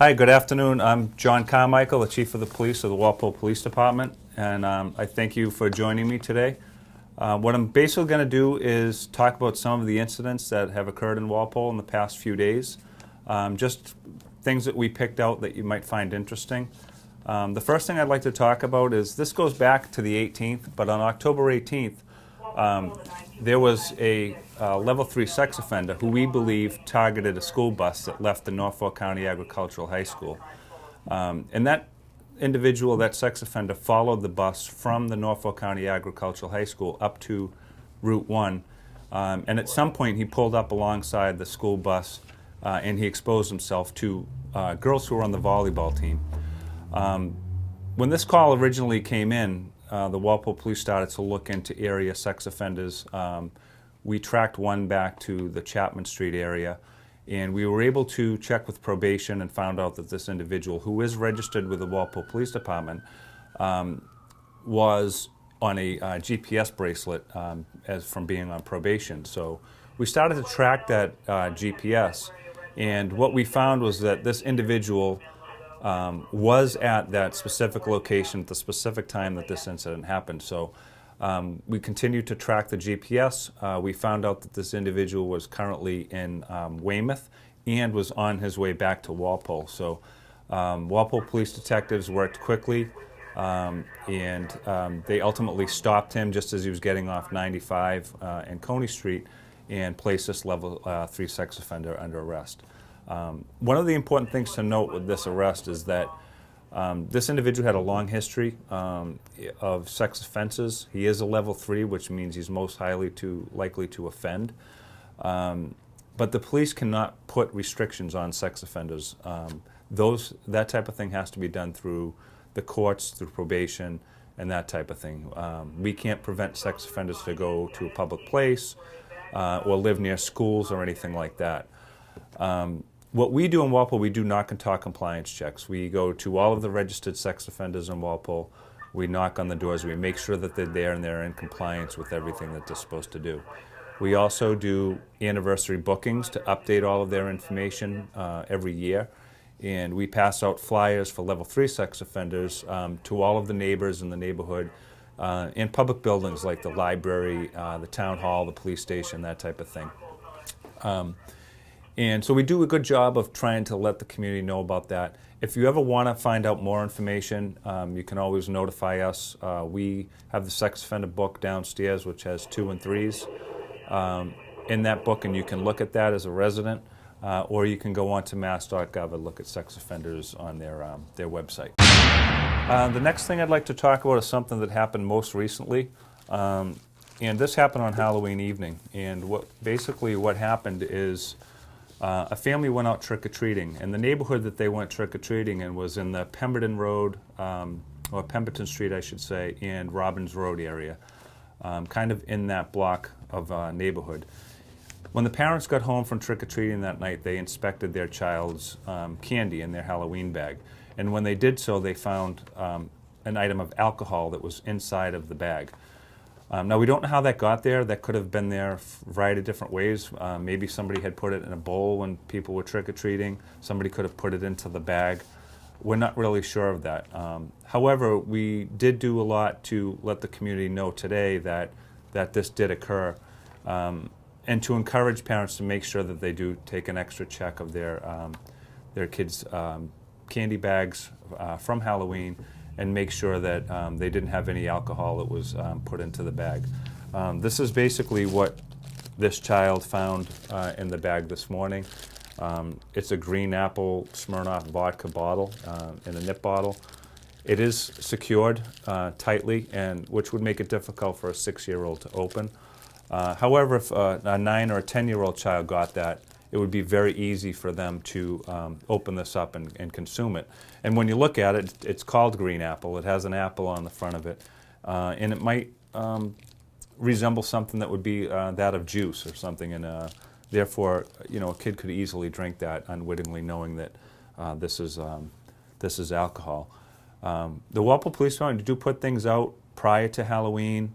Hi, good afternoon. I'm John Carmichael, the Chief of the Police of the Walpole Police Department, and I thank you for joining me today. What I'm basically going to do is talk about some of the incidents that have occurred in Walpole in the past few days, just things that we picked out that you might find interesting. The first thing I'd like to talk about is, this goes back to the 18th, but on October 18th, there was a level 3 sex offender who we believe targeted a school bus that left the Norfolk County Agricultural High School. And that individual, that sex offender, followed the bus from the Norfolk County Agricultural High School up to Route 1. And at some point he pulled up alongside the school bus and he exposed himself to girls who were on the volleyball team. When this call originally came in, the Walpole Police started to look into area sex offenders. We tracked one back to the Chapman Street area, and we were able to check with probation and found out that this individual, who is registered with the Walpole Police Department, was on a GPS bracelet as from being on probation. So we started to track that GPS, and what we found was that this individual was at that specific location at the specific time that this incident happened. So we continued to track the GPS. We found out that this individual was currently in Weymouth and was on his way back to Walpole. So Walpole police detectives worked quickly, and they ultimately stopped him just as he was getting off 95 and Coney Street and placed this level 3 sex offender under arrest. One of the important things to note with this arrest is that this individual had a long history of sex offenses. He is a level 3, which means he's most highly likely to offend. But the police cannot put restrictions on sex offenders. That type of thing has to be done through the courts, through probation, and that type of thing. We can't prevent sex offenders to go to a public place or live near schools or anything like that. What we do in Walpole, we do knock and talk compliance checks. We go to all of the registered sex offenders in Walpole. We knock on the doors. We make sure that they're there and they're in compliance with everything that they're supposed to do. We also do anniversary bookings to update all of their information every year. And we pass out flyers for level 3 sex offenders to all of the neighbors in the neighborhood in public buildings like the library, the town hall, the police station, that type of thing. And so we do a good job of trying to let the community know about that. If you ever want to find out more information, you can always notify us. We have the sex offender book downstairs, which has 2 and 3s in that book, and you can look at that as a resident, or you can go on to mass.gov and look at sex offenders on their website. The next thing I'd like to talk about is something that happened most recently. And this happened on Halloween evening. And what happened is a family went out trick-or-treating, and the neighborhood that they went trick-or-treating in was in the Pemberton Road, or Pemberton Street, I should say, and Robbins Road area, kind of in that block of neighborhood. When the parents got home from trick-or-treating that night, they inspected their child's candy in their Halloween bag. And when they did so, they found an item of alcohol that was inside of the bag. Now, we don't know how that got there. That could have been there a variety of different ways. Maybe somebody had put it in a bowl when people were trick-or-treating. Somebody could have put it into the bag. We're not really sure of that. However, we did do a lot to let the community know today that this did occur, and to encourage parents to make sure that they do take an extra check of their kids' candy bags from Halloween, and make sure that they didn't have any alcohol that was put into the bag. This is basically what this child found in the bag this morning. It's a green apple Smirnoff vodka bottle in a nip bottle. It is secured tightly, which would make it difficult for a 6-year-old to open. However, if a 9 or a 10-year-old child got that, it would be very easy for them to open this up and consume it. And when you look at it, it's called green apple. It has an apple on the front of it. And it might resemble something that would be that of juice or something. And therefore, a kid could easily drink that unwittingly, knowing that this is alcohol. The Walpole Police Department do put things out prior to Halloween,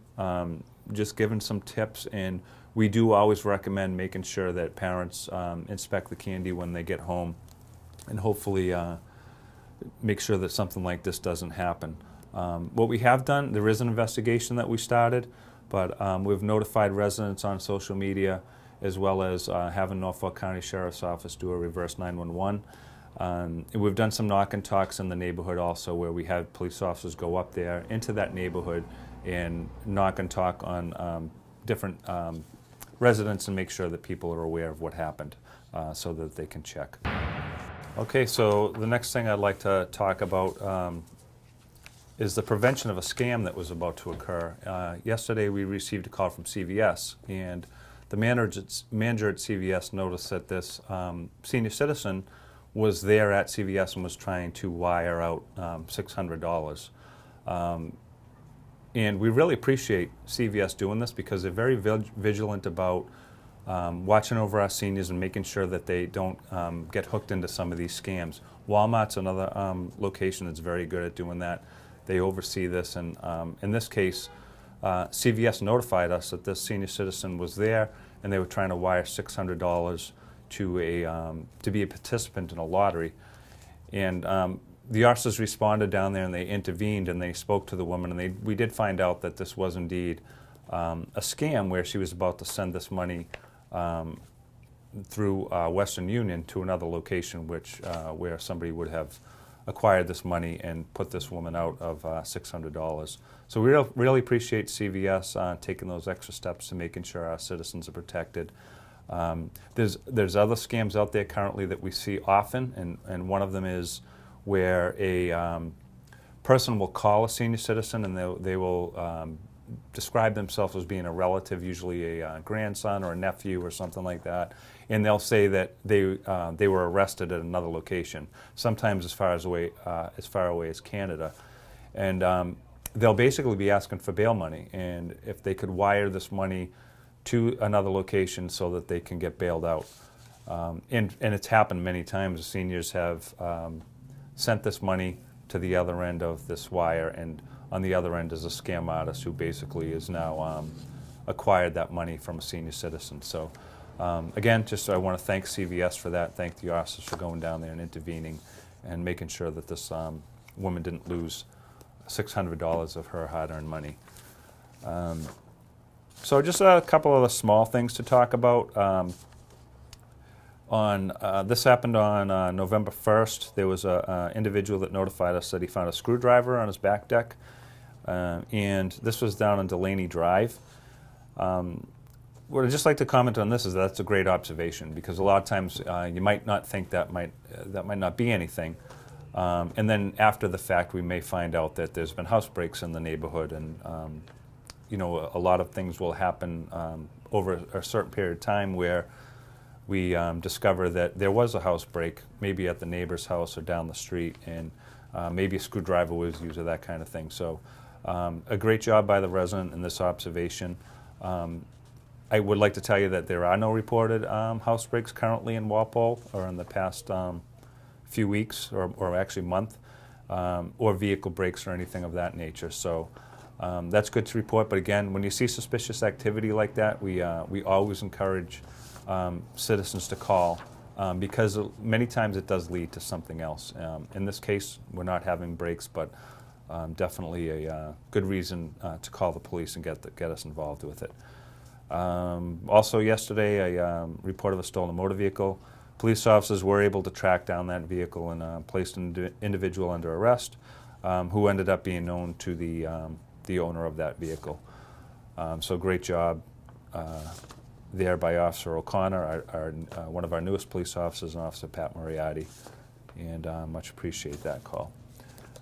just giving some tips, and we do always recommend making sure that parents inspect the candy when they get home and hopefully make sure that something like this doesn't happen. What we have done, there is an investigation that we started, but we've notified residents on social media, as well as having Norfolk County Sheriff's Office do a reverse 911. And we've done some knock and talks in the neighborhood also, where we had police officers go up there into that neighborhood and knock and talk on different residents and make sure that people are aware of what happened so that they can check. Okay, so the next thing I'd like to talk about is the prevention of a scam that was about to occur. Yesterday we received a call from CVS, and the manager at CVS noticed that this senior citizen was there at CVS and was trying to wire out $600. And we really appreciate CVS doing this, because they're very vigilant about watching over our seniors and making sure that they don't get hooked into some of these scams. Walmart's another location that's very good at doing that. They oversee this, and in this case, CVS notified us that this senior citizen was there and they were trying to wire $600 to be a participant in a lottery. And the officers responded down there and they intervened and they spoke to the woman, and we did find out that this was indeed a scam, where she was about to send this money through Western Union to another location, where somebody would have acquired this money and put this woman out of $600. So we really appreciate CVS taking those extra steps to making sure our citizens are protected. There's other scams out there currently that we see often, and one of them is where a person will call a senior citizen and they will describe themselves as being a relative, usually a grandson or a nephew or something like that, and they'll say that they were arrested at another location, sometimes as far away as Canada, and they'll basically be asking for bail money, and if they could wire this money to another location so that they can get bailed out. And it's happened many times. Seniors have sent this money to the other end of this wire, and on the other end is a scam artist who basically is now acquired that money from a senior citizen. So again, just I want to thank CVS for that, thank the officers for going down there and intervening and making sure that this woman didn't lose $600 of her hard-earned money. So just a couple of the small things to talk about. This happened on November 1st. There was an individual that notified us that he found a screwdriver on his back deck, and this was down on Delaney Drive. What I'd just like to comment on this is that's a great observation, because a lot of times you might not think that might not be anything, and then after the fact we may find out that there's been house breaks in the neighborhood, and you know, a lot of things will happen over a certain period of time where we discover that there was a house break, maybe at the neighbor's house or down the street, and maybe a screwdriver was used or that kind of thing. So a great job by the resident in this observation. I would like to tell you that there are no reported house breaks currently in Walpole or in the past few weeks or actually month, or vehicle breaks or anything of that nature. So that's good to report. But again, when you see suspicious activity like that, we always encourage citizens to call, because many times it does lead to something else. In this case, we're not having breaks, but definitely a good reason to call the police and get us involved with it. Also yesterday, a report of a stolen motor vehicle. Police officers were able to track down that vehicle and placed an individual under arrest, who ended up being known to the owner of that vehicle. So great job there by Officer O'Connor, one of our newest police officers, and Officer Pat Moriarty, and much appreciate that call.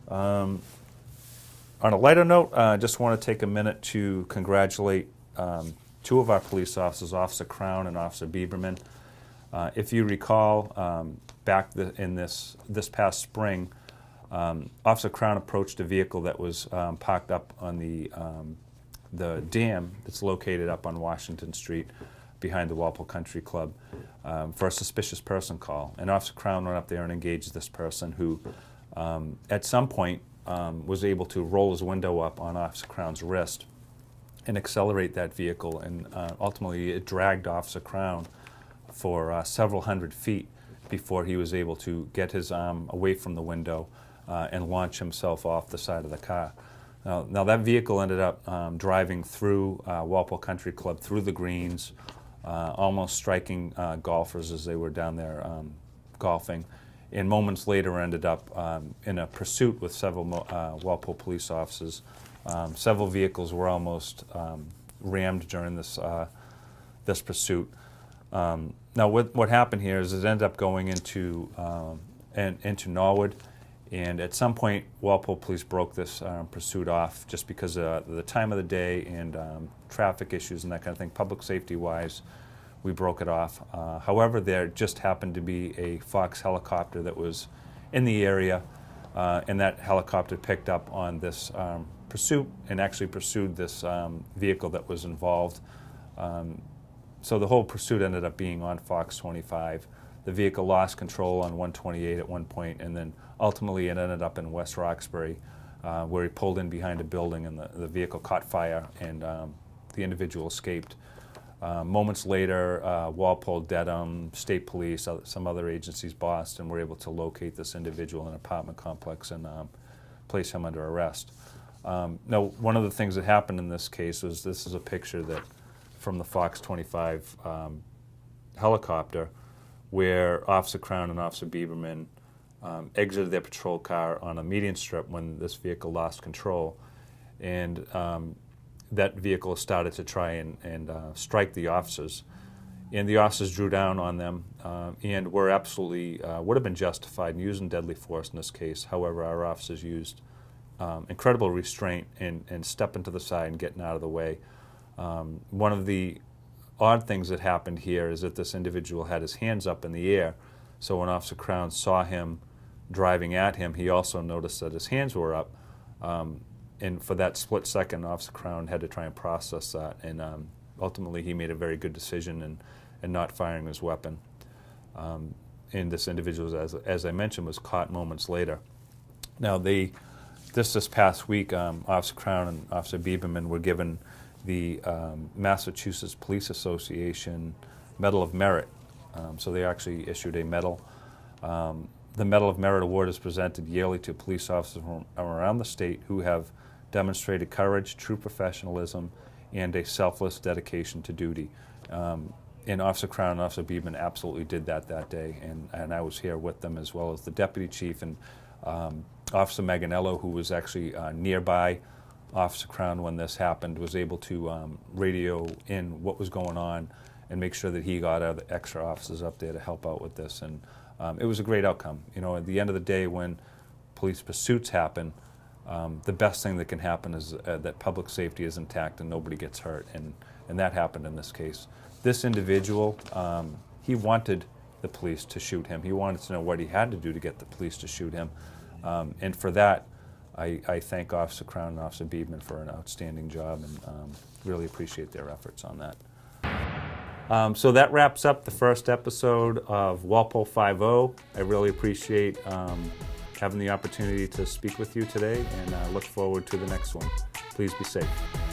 On a lighter note, I just want to take a minute to congratulate two of our police officers, Officer Crown and Officer Bieberman. If you recall, back in this past spring, Officer Crown approached a vehicle that was parked up on the dam that's located up on Washington Street behind the Walpole Country Club for a suspicious person call. And Officer Crown went up there and engaged this person who, at some point, was able to roll his window up on Officer Crown's wrist and accelerate that vehicle. And ultimately, it dragged Officer Crown for several hundred feet before he was able to get his arm away from the window and launch himself off the side of the car. Now that vehicle ended up driving through Walpole Country Club, through the greens, almost striking golfers as they were down there golfing, and moments later ended up in a pursuit with several Walpole police officers. Several vehicles were almost rammed during this pursuit. Now what happened here is it ended up going into Norwood, and at some point Walpole police broke this pursuit off just because of the time of the day and traffic issues and that kind of thing. Public safety wise, we broke it off. However, there just happened to be a Fox helicopter that was in the area, and that helicopter picked up on this pursuit and actually pursued this vehicle that was involved. So the whole pursuit ended up being on Fox 25. The vehicle lost control on 128 at one point, and then ultimately it ended up in West Roxbury, where he pulled in behind a building and the vehicle caught fire, and the individual escaped. Moments later, Walpole, Dedham, State Police, some other agencies, Boston, were able to locate this individual in an apartment complex and place him under arrest. Now, one of the things that happened in this case was, this is a picture that from the Fox 25 helicopter, where Officer Crown and Officer Bieberman exited their patrol car on a median strip when this vehicle lost control, and that vehicle started to try and strike the officers. And the officers drew down on them and were absolutely, would have been justified in using deadly force in this case. However, our officers used incredible restraint and stepping to the side and getting out of the way. One of the odd things that happened here is that this individual had his hands up in the air, so when Officer Crown saw him driving at him, he also noticed that his hands were up, and for that split second, Officer Crown had to try and process that, and ultimately he made a very good decision in not firing his weapon. And this individual, as I mentioned, was caught moments later. Now, this past week, Officer Crown and Officer Bieberman were given the Massachusetts Police Association Medal of Merit. So they actually issued a medal. The Medal of Merit Award is presented yearly to police officers from around the state who have demonstrated courage, true professionalism, and a selfless dedication to duty. And Officer Crown and Officer Bieberman absolutely did that day, and I was here with them, as well as the Deputy Chief and Officer Manganello, who was actually nearby Officer Crown when this happened, was able to radio in what was going on and make sure that he got other extra officers up there to help out with this. And it was a great outcome. You know, at the end of the day, when police pursuits happen, the best thing that can happen is that public safety is intact and nobody gets hurt, and that happened in this case. This individual, he wanted the police to shoot him. He wanted to know what he had to do to get the police to shoot him. And for that, I thank Officer Crown and Officer Bieberman for an outstanding job, and really appreciate their efforts on that. So that wraps up the first episode of Walpole 5-0. I really appreciate having the opportunity to speak with you today, and I look forward to the next one. Please be safe.